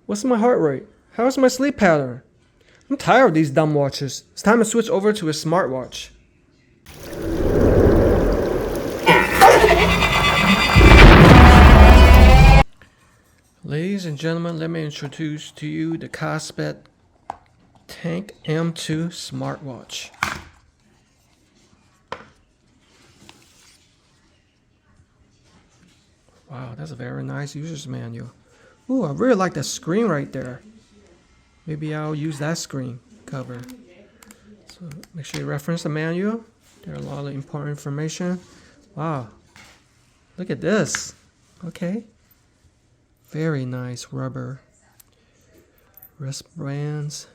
What's my heart rate? How's my sleep pattern? I'm tired of these dumb watches. It's time to switch over to a smartwatch. Ladies and gentlemen, let me introduce to you the Kospet Tank M2 smartwatch. Wow, that's a very nice user's manual. Ooh, I really like that screen right there. Maybe I'll use that screen cover. So make sure you reference the manual. There are a lot of important information. Wow, look at this. Okay. Very nice rubber wristbands.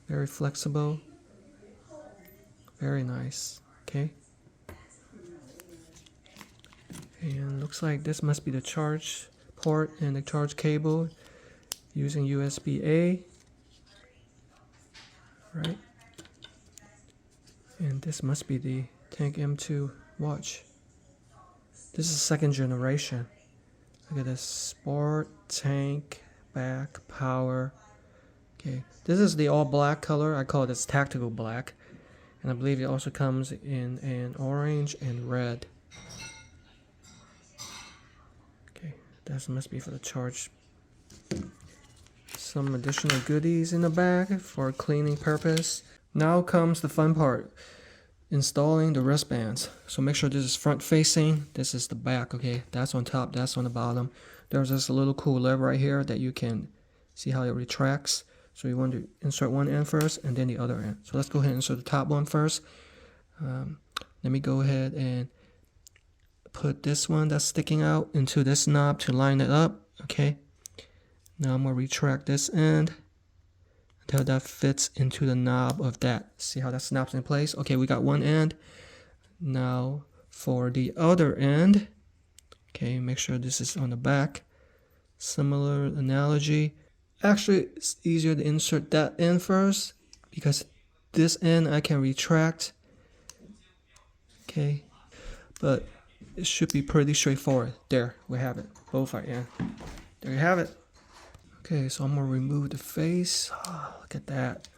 Very flexible. Very nice. Okay. And looks like this must be the charge port and the charge cable using USB-A. Right. And this must be the Tank M2 watch. This is second generation. Look at this, Sport, Tank, Back, Power. Okay, this is the all black color. I call this tactical black. And I believe it also comes in an orange and red. Okay, that must be for the charge. Some additional goodies in the bag for cleaning purpose. Now comes the fun part. Installing the wristbands. So make sure this is front facing. This is the back. Okay, that's on top, that's on the bottom. There's this little cool lever right here that you can see how it retracts. So you want to insert one end first and then the other end. So let's go ahead and insert the top one first. Let me go ahead and put this one that's sticking out into this knob to line it up. Okay, now I'm going to retract this end until that fits into the knob of that. See how that snaps in place? Okay, we got one end. Now for the other end, okay, make sure this is on the back. Similar analogy. Actually, it's easier to insert that end first because this end I can retract. Okay, but it should be pretty straightforward. There, we have it. Both are in. There you have it. Okay, so I'm gonna remove the face. Oh, look at that.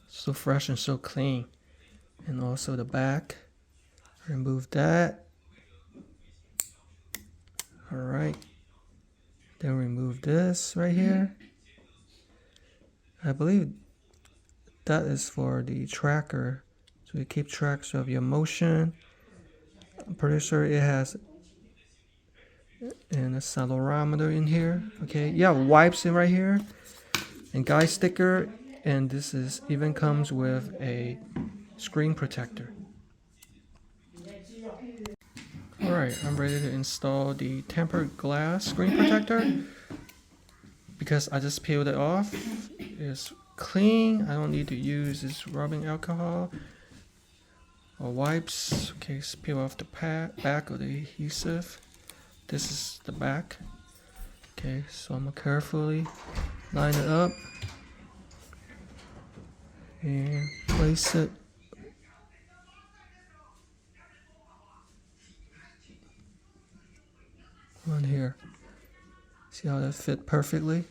So fresh and so clean. And also the back. Remove that. Alright. Then remove this right here. I believe that is for the tracker. So you keep tracks of your motion. I'm pretty sure it has and a accelerometer in here. Okay, yeah, wipes in right here and guide sticker, and this is even comes with a screen protector. Alright, I'm ready to install the tempered glass screen protector because I just peeled it off. It's clean. I don't need to use this rubbing alcohol or wipes. Okay, let's peel off the back of the adhesive. This is the back. Okay, so I'm gonna carefully line it up and place it on here. See how that fit perfectly?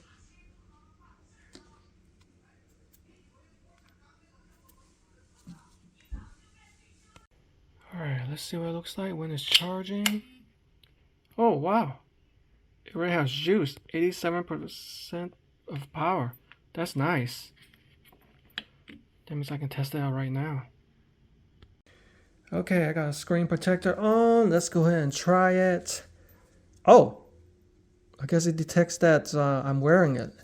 Alright, let's see what it looks like when it's charging. Oh wow, it already has juice, 87% of power. That's nice. That means I can test it out right now. Okay, I got a screen protector on. Let's go ahead and try it. Oh, I guess it detects that I'm wearing it.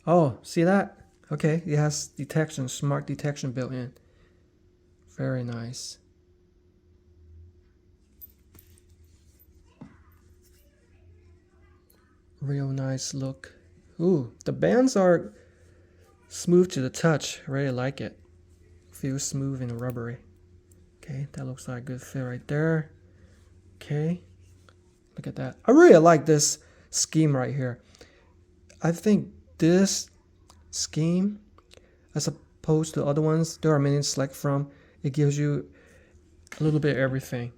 Oh, see that? Okay, it has detection, smart detection built in. Very nice. Real nice look. Ooh, the bands are smooth to the touch. I really like it. Feels smooth and rubbery. Okay, that looks like a good fit right there. Okay, look at that. I really like this scheme right here. I think this scheme, as opposed to other ones, there are many to select from. It gives you a little bit of everything.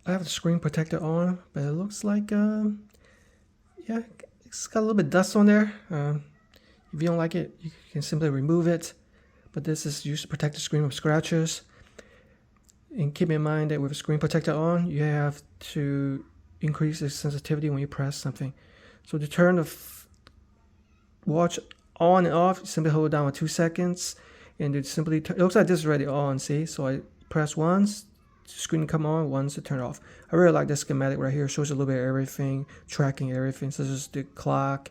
I have the screen protector on, but it looks like yeah, it's got a little bit of dust on there. If you don't like it, you can simply remove it. But this is used to protect the screen from scratches. And keep in mind that with a screen protector on, you have to increase the sensitivity when you press something. So to turn the watch on and off, simply hold it down for 2 seconds. And it simply, it looks like this is already on, see? So I press once, the screen to come on, once to turn off. I really like this schematic right here. It shows a little bit of everything, tracking everything, such as the clock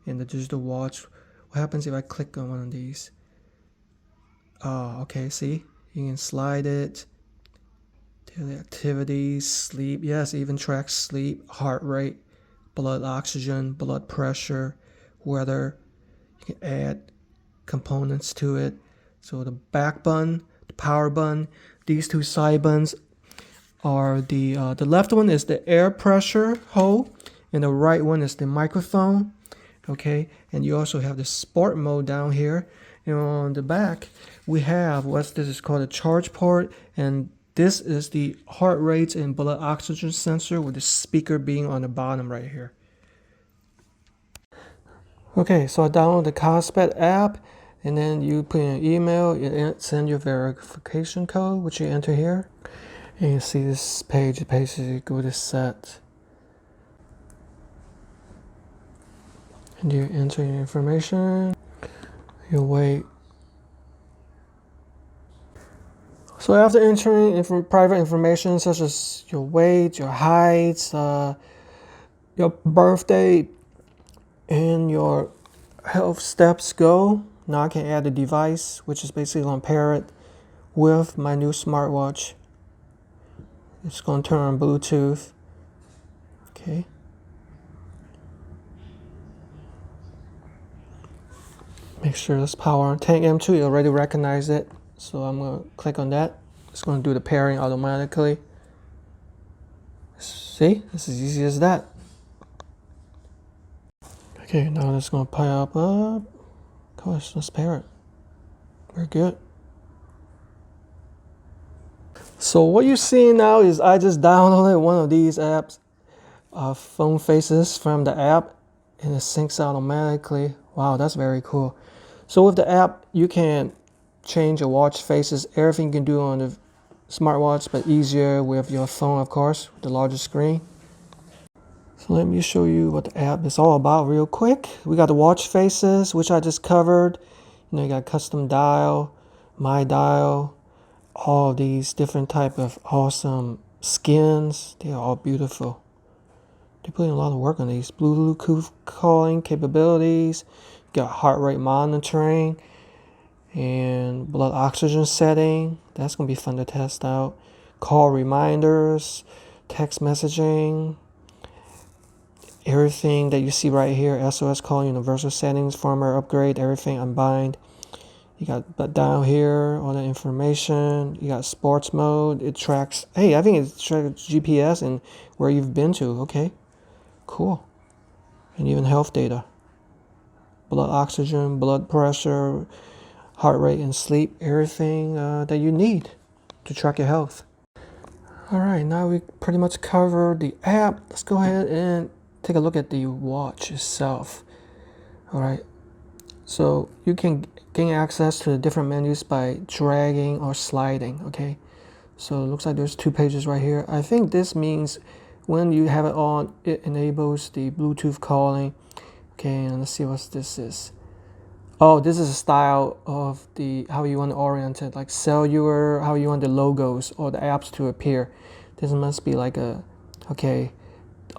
and the digital watch. What happens if I click on one of these? Oh, okay, see? You can slide it. Daily activities, sleep. Yes, it even tracks sleep, heart rate, blood oxygen, blood pressure, weather. You can add components to it. So the back button, the power button, these two side buttons are the left one is the air pressure hole, and the right one is the microphone. Okay, and you also have the sport mode down here. And on the back, we have what this is called a charge port, and this is the heart rate and blood oxygen sensor with the speaker being on the bottom right here. Okay, so I download the Kospet app, and then you put in your email, it send your verification code, which you enter here. And you see this page, it basically go to set. And you enter your information, you wait. So after entering private information such as your weight, your height, your birthday, and your health steps go, now I can add the device, which is basically going to pair it with my new smartwatch. It's going to turn on Bluetooth. Okay. Make sure this power on. Tank M2, you already recognize it. So I'm going to click on that. It's going to do the pairing automatically. See, it's as easy as that. Okay, now it's going to pop up. Gosh, let's pair it. Very good. So what you're seeing now is I just downloaded one of these apps, phone faces from the app, and it syncs automatically. Wow, that's very cool. So with the app, you can change your watch faces, everything you can do on the smartwatch, but easier with your phone, of course, with the larger screen. So let me show you what the app is all about real quick. We got the watch faces, which I just covered. You know, you got custom dial, my dial, all these different type of awesome skins. They're all beautiful. They're putting a lot of work on these. Bluetooth calling capabilities, you got heart rate monitoring, and blood oxygen setting. That's going to be fun to test out. Call reminders, text messaging, everything that you see right here. SOS call, universal settings, firmware upgrade, everything unbind. You got down here all the information. You got sports mode. It tracks, hey, I think it tracks GPS and where you've been to. Okay, cool. And even health data. Blood oxygen, blood pressure, heart rate and sleep, everything that you need to track your health. All right, now we pretty much covered the app. Let's go ahead and take a look at the watch itself. All right, so you can gain access to the different menus by dragging or sliding. Okay, so it looks like there's 2 pages right here. I think this means when you have it on, it enables the Bluetooth calling. Okay, and let's see what this is. Oh, this is a style of the how you want to orient it, like cellular, how you want the logos or the apps to appear. This must be like a, okay,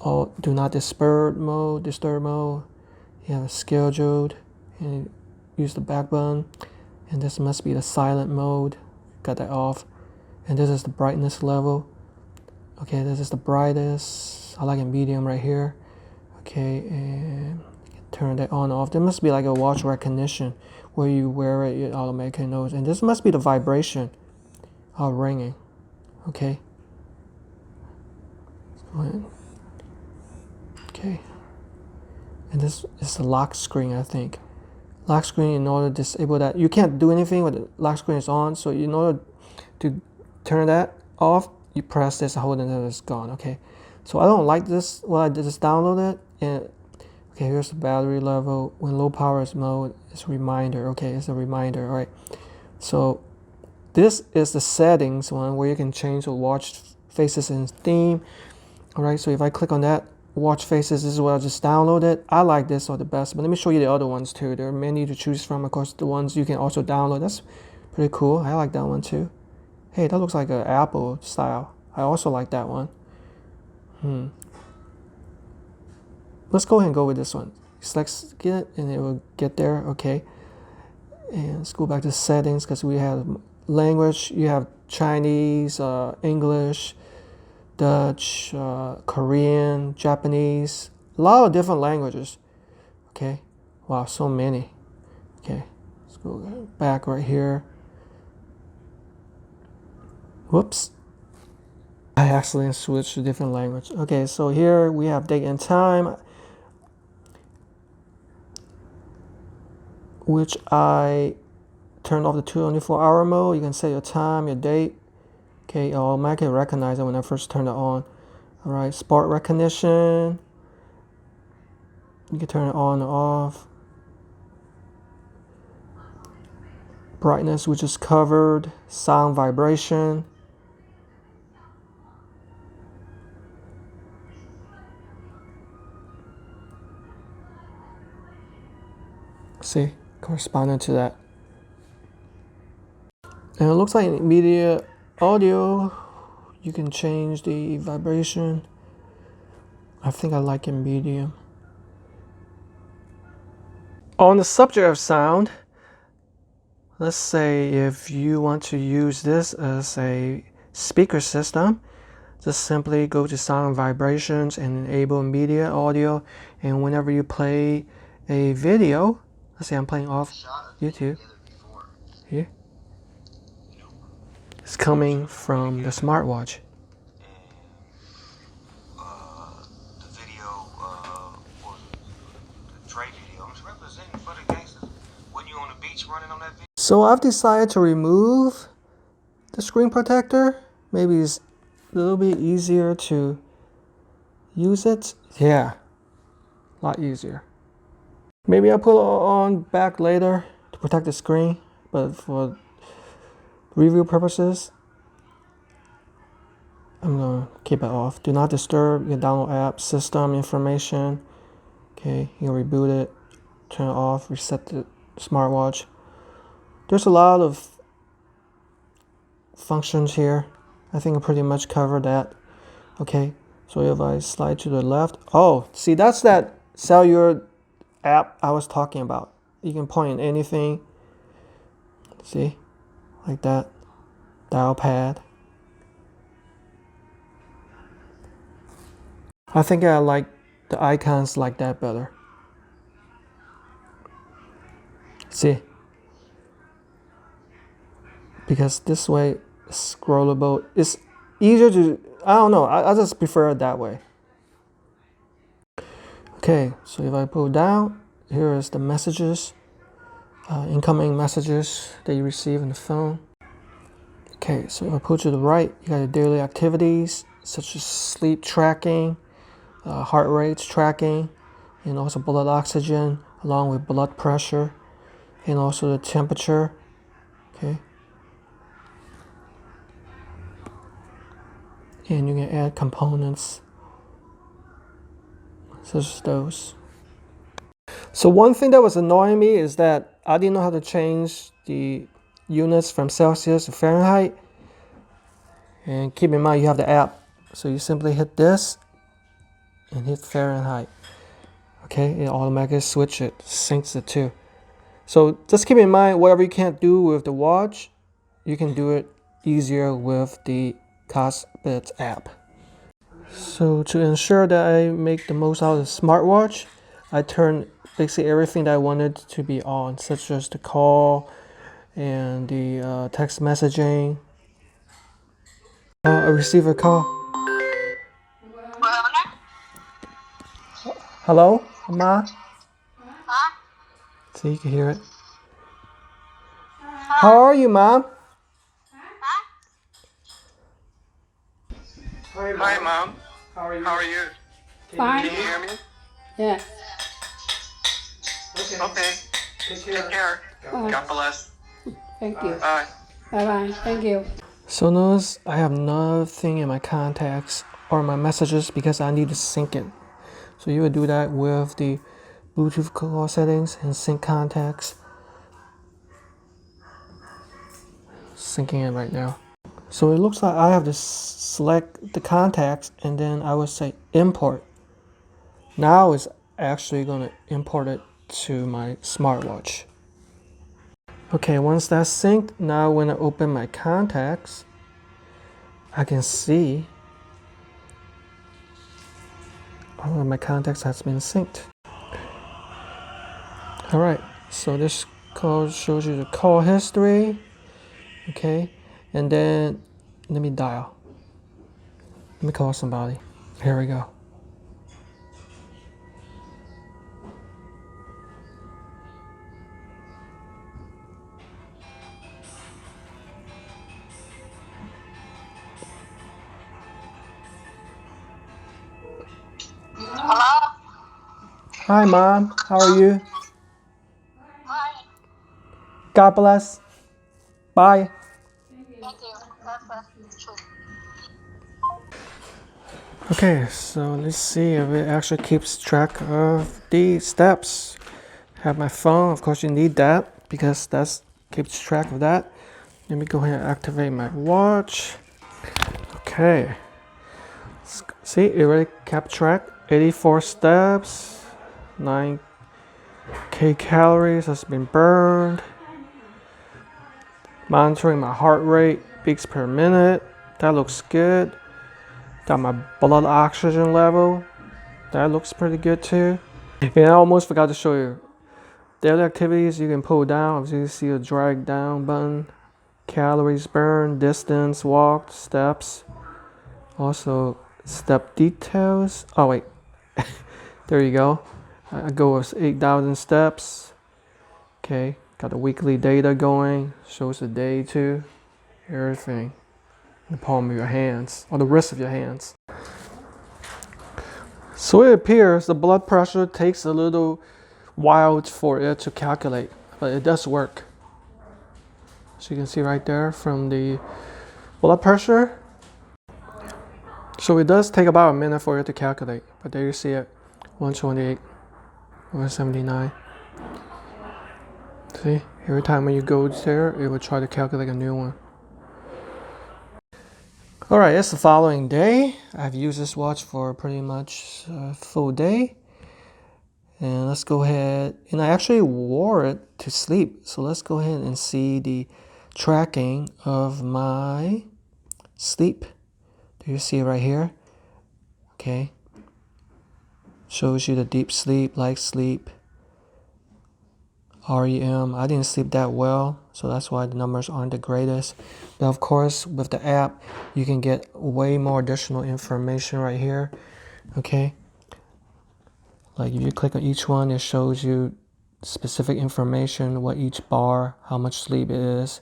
oh, do not disturb mode. You have a scheduled, and use the back button. And this must be the silent mode. Got that off. And this is the brightness level. Okay, this is the brightest. I like a medium right here. Okay, and turn that on off. There must be like a watch recognition where you wear it, it automatically knows. And this must be the vibration of ringing. Okay. Okay. And this is the lock screen, I think. Lock screen, in order to disable that, you can't do anything when the lock screen is on. So in order to turn that off, you press this, hold it, and it's gone. Okay. So I don't like this. Well, I just downloaded it, and Okay, here's the battery level. When low power is mode, it's a reminder. Okay, it's a reminder. All right. So this is the settings one where you can change the watch faces and theme. All right. So if I click on that watch faces, this is what I just downloaded. I like this one the best, but let me show you the other ones too. There are many to choose from. Of course, the ones you can also download. That's pretty cool. I like that one too. Hey, that looks like an Apple style. I also like that one. Let's go ahead and go with this one. Select it and it will get there. Okay. And let's go back to settings because we have language. You have Chinese, English, Dutch, Korean, Japanese. A lot of different languages. Okay. Wow, so many. Okay. Let's go back right here. Whoops. I accidentally switched to different language. Okay, so here we have date and time, which I turned off the 24-hour mode. You can set your time, your date. Okay, it'll automatically recognize it when I first turn it on. All right, spot recognition. You can turn it on or off. Brightness, which is covered. Sound vibration. See, corresponding to that. And it looks like media audio, you can change the vibration. I think I like it medium. On the subject of sound, let's say if you want to use this as a speaker system, just simply go to sound vibrations and enable media audio. And whenever you play a video, let's say I'm playing off YouTube, here, it's coming from the smartwatch. So I've decided to remove the screen protector. Maybe it's a little bit easier to use it. Yeah, a lot easier. Maybe I'll put it on back later to protect the screen, but for review purposes, I'm gonna keep it off. Do not disturb. You can download app, system information. Okay, you can reboot it, turn it off, reset the smartwatch. There's a lot of functions here. I think I pretty much covered that. Okay, so if I slide to the left, oh, see, that's that cellular app I was talking about. You can point at anything. See, like that. Dial pad. I think I like the icons like that better. See, because this way scrollable, it's easier to, I don't know, I just prefer it that way. Okay, so if I pull down, here is the messages, incoming messages that you receive in the phone. Okay, so if I pull to the right, you got the daily activities such as sleep tracking, heart rates tracking, and also blood oxygen along with blood pressure, and also the temperature. Okay, and you can add components such as those. So one thing that was annoying me is that I didn't know how to change the units from Celsius to Fahrenheit. And keep in mind you have the app, so you simply hit this and hit Fahrenheit. Okay, it automatically switch it, syncs it too. So just keep in mind, whatever you can't do with the watch, you can do it easier with the Kospet app. So to ensure that I make the most out of the smartwatch, I turn basically everything that I wanted to be on, such as the call and the text messaging. Oh, I received a call. Hello, Ma? So you can hear it. How are you, Mom? Hi, Mom. How are you? How are you? Fine. Can you hear me? Yeah. Okay. Take care. God bless. Thank you. Bye. Bye-bye. Thank you. So notice I have nothing in my contacts or my messages because I need to sync it. So you would do that with the Bluetooth call settings and sync contacts. Syncing it right now. So it looks like I have to select the contacts and then I would say import. Now it's actually going to import it to my smartwatch. Okay, once that's synced, now when I open my contacts, I can see all of my contacts has been synced. All right, so this call shows you the call history. Okay, and then let me dial. Let me call somebody. Here we go. Hello? Hi, Mom. How are you? Hi. God bless. Bye. Thank you. That's true. Okay, so let's see if it actually keeps track of the steps. Have my phone. Of course, you need that because that keeps track of that. Let me go ahead and activate my watch. Okay. See, it already kept track. 84 steps, 9K calories has been burned. Monitoring my heart rate, beats per minute. That looks good. Got my blood oxygen level. That looks pretty good too. And I almost forgot to show you. The other activities you can pull down. As you see a drag down button. Calories burned, distance walked, steps. Also step details. Oh wait. There you go. I go with 8,000 steps. Okay, got the weekly data going. Shows the day too. Everything. In the palm of your hands, or the wrist of your hands. So it appears the blood pressure takes a little while for it to calculate, but it does work. So you can see right there from the blood pressure. So it does take about a minute for it to calculate, but there you see it, 128, 179. See, every time when you go there, it will try to calculate a new one. All right, it's the following day. I've used this watch for pretty much a full day. And let's go ahead, and I actually wore it to sleep. So let's go ahead and see the tracking of my sleep. Do you see it right here? Okay. Shows you the deep sleep, light sleep, REM. I didn't sleep that well, so that's why the numbers aren't the greatest. But of course, with the app, you can get way more additional information right here. Okay. Like if you click on each one, it shows you specific information, what each bar, how much sleep it is.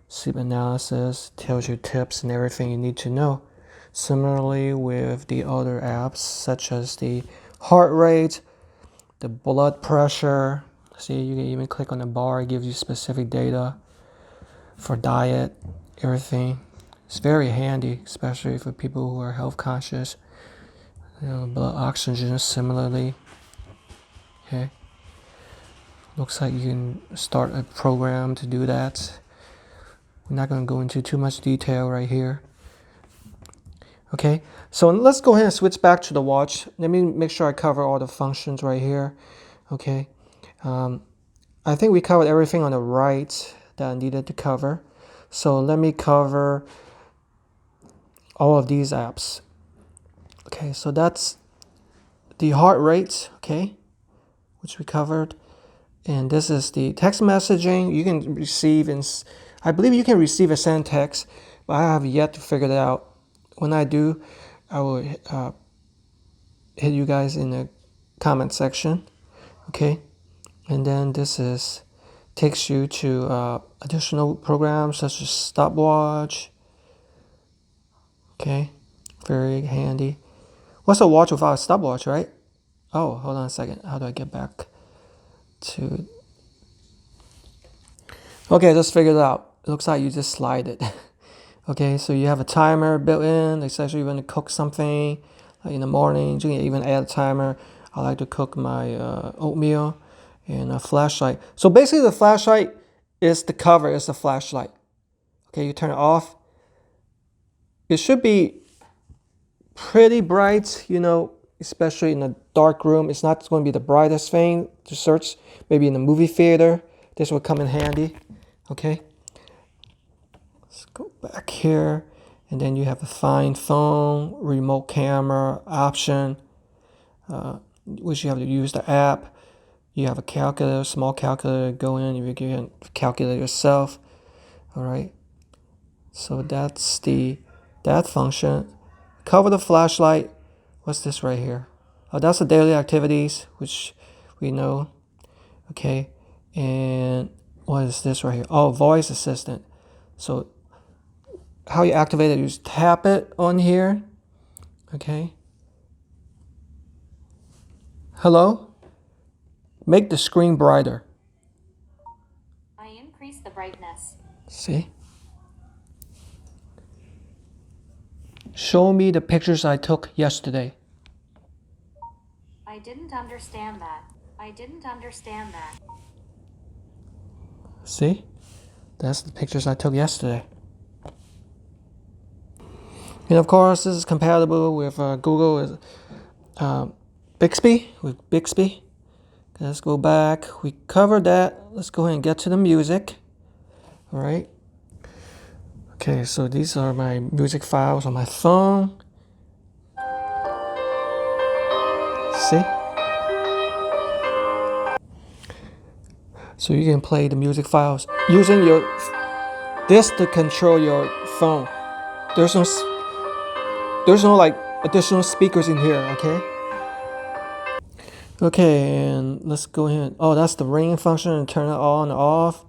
Sleep analysis tells you tips and everything you need to know. Similarly with the other apps, such as the heart rate, the blood pressure. See, you can even click on the bar, it gives you specific data for diet, everything. It's very handy, especially for people who are health conscious. Blood oxygen similarly. Okay. Looks like you can start a program to do that. We're not going to go into too much detail right here. Okay, so let's go ahead and switch back to the watch. Let me make sure I cover all the functions right here. Okay, I think we covered everything on the right that I needed to cover. So let me cover all of these apps. Okay, so that's the heart rate, okay, which we covered. And this is the text messaging. You can receive, I believe you can receive and send text, but I have yet to figure that out. When I do, I will hit you guys in the comment section. Okay, and then this takes you to additional programs such as stopwatch. Okay, very handy. What's a watch without a stopwatch, right? Oh, hold on a second. How do I get back? to. Okay, just figured it out. It looks like you just slide it. Okay, so you have a timer built in, especially when you cook something like in the morning. You can even add a timer. I like to cook my oatmeal, and a flashlight. So basically the flashlight is the cover, is the flashlight. Okay, you turn it off. It should be pretty bright, especially in a dark room. It's not going to be the brightest thing to search. Maybe in the movie theater, this will come in handy. Okay. Let's go back here, and then you have a find phone, remote camera option, which you have to use the app. You have a calculator, small calculator. Go in, you can calculate yourself. All right. So that's that function. Cover the flashlight. What's this right here? Oh, that's the daily activities, which we know. Okay. And what is this right here? Oh, voice assistant. So how you activate it, you just tap it on here. Okay. Hello? Make the screen brighter. I increase the brightness. See? Show me the pictures I took yesterday. I didn't understand that. I didn't understand that. See? That's the pictures I took yesterday. And of course, this is compatible with Google Bixby. With Bixby. Let's go back. We covered that. Let's go ahead and get to the music. All right. Okay, so these are my music files on my phone. See? So you can play the music files using this to control your phone. There's no like additional speakers in here, okay? Okay, and let's go ahead. Oh, that's the ringing function, and turn it on and off.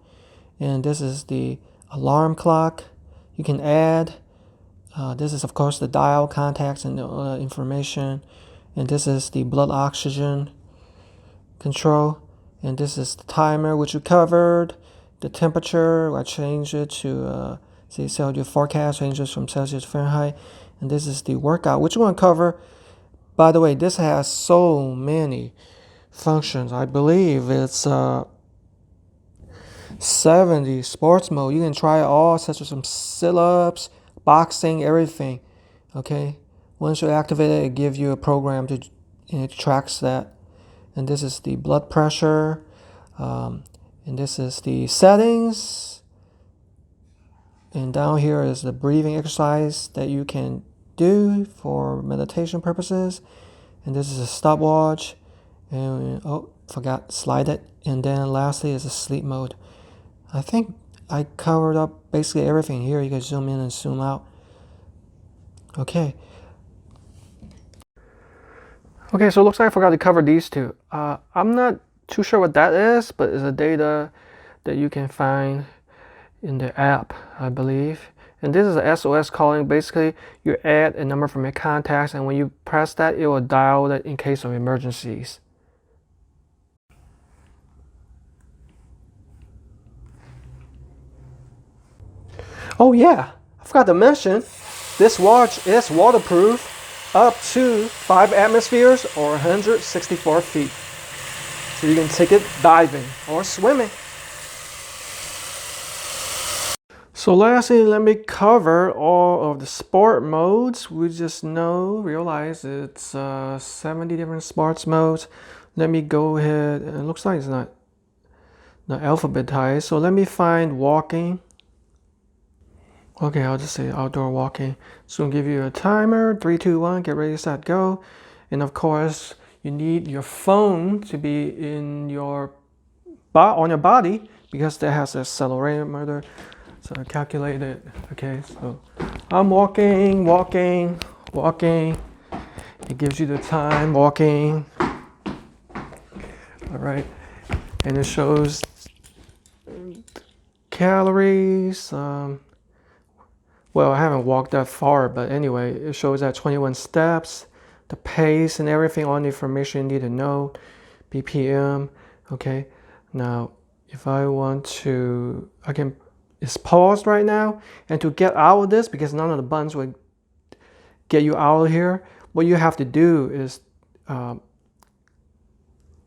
And this is the alarm clock. You can add. This is of course the dial, contacts, and information. And this is the blood oxygen control. And this is the timer, which we covered. The temperature, I changed it to Celsius forecast, changes from Celsius to Fahrenheit. And this is the workout, which we're going to cover. By the way, this has so many functions. I believe it's 70 sports mode. You can try it all, such as some sit-ups, boxing, everything. Okay. Once you activate it, it gives you a program it tracks that. And this is the blood pressure. And this is the settings. And down here is the breathing exercise that you can do for meditation purposes. And this is a stopwatch. And forgot, slide it. And then lastly is the sleep mode. I think I covered up basically everything here. You can zoom in and zoom out. Okay. Okay, so it looks like I forgot to cover these two. I'm not too sure what that is, but it's a data that you can find in the app, I believe. And this is a SOS calling. Basically, you add a number from your contacts, and when you press that, it will dial that in case of emergencies. Oh yeah, I forgot to mention, this watch is waterproof up to 5 atmospheres or 164 feet. So you can take it diving or swimming. So lastly, let me cover all of the sport modes. We just realize it's 70 different sports modes. Let me go ahead, and it looks like it's not alphabetized. So let me find walking. Okay, I'll just say outdoor walking. So I'll give you a timer, 3, 2, 1, get ready, set, go. And of course, you need your phone to be on your body because that has an accelerometer. So I calculate it. Okay, so I'm walking. It gives you the time walking. All right, and it shows calories. Well, I haven't walked that far, but anyway, it shows that 21 steps, the pace and everything, all the information you need to know, BPM, okay? Now, if I want to, it's paused right now. And to get out of this, because none of the buttons would get you out of here, what you have to do is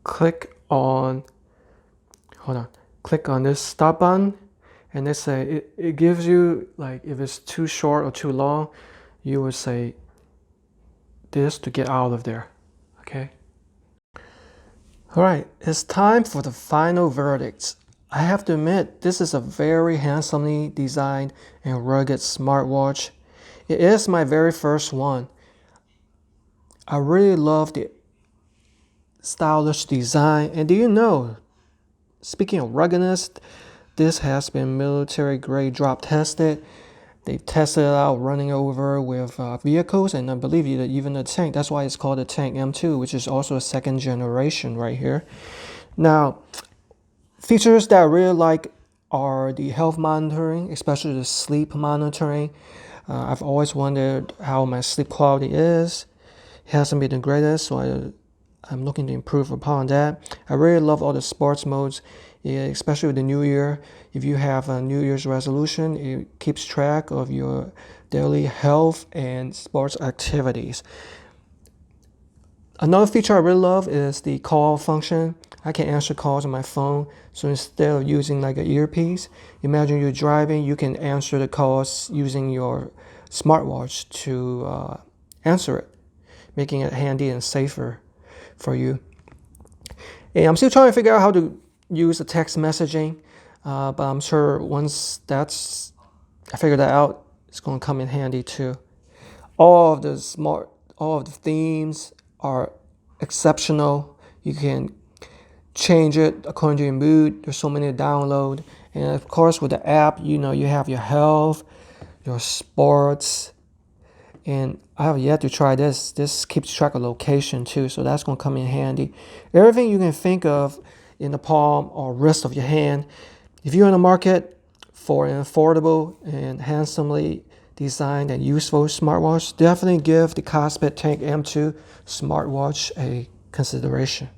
click on this stop button, and they say it gives you, like, if it's too short or too long, you would say this to get out of there. Okay. All right, it's time for the final verdict. I have to admit, this is a very handsomely designed and rugged smartwatch. It is my very first one. I really love the stylish design. And do you know, speaking of ruggedness, this has been military grade drop tested. They tested it out running over with vehicles, and I believe even the tank. That's why it's called the Tank M2, which is also a second generation right here. Now, features that I really like are the health monitoring, especially the sleep monitoring. I've always wondered how my sleep quality is. It hasn't been the greatest, so I'm looking to improve upon that. I really love all the sports modes, especially with the new year. If you have a New Year's resolution, it keeps track of your daily health and sports activities. Another feature I really love is the call function. I can answer calls on my phone. So instead of using like an earpiece, imagine you're driving, you can answer the calls using your smartwatch to answer it, making it handy and safer for you. And I'm still trying to figure out how to use the text messaging, but I'm sure once I figure that out, it's going to come in handy too. All of the themes are exceptional. You can change it according to your mood. There's so many to download. And of course, with the app, you have your health, your sports, and I have yet to try this. This keeps track of location too, so that's going to come in handy. Everything you can think of in the palm or wrist of your hand. If you're in the market for an affordable and handsomely designed and useful smartwatch, definitely give the Kospet Tank M2 smartwatch a consideration.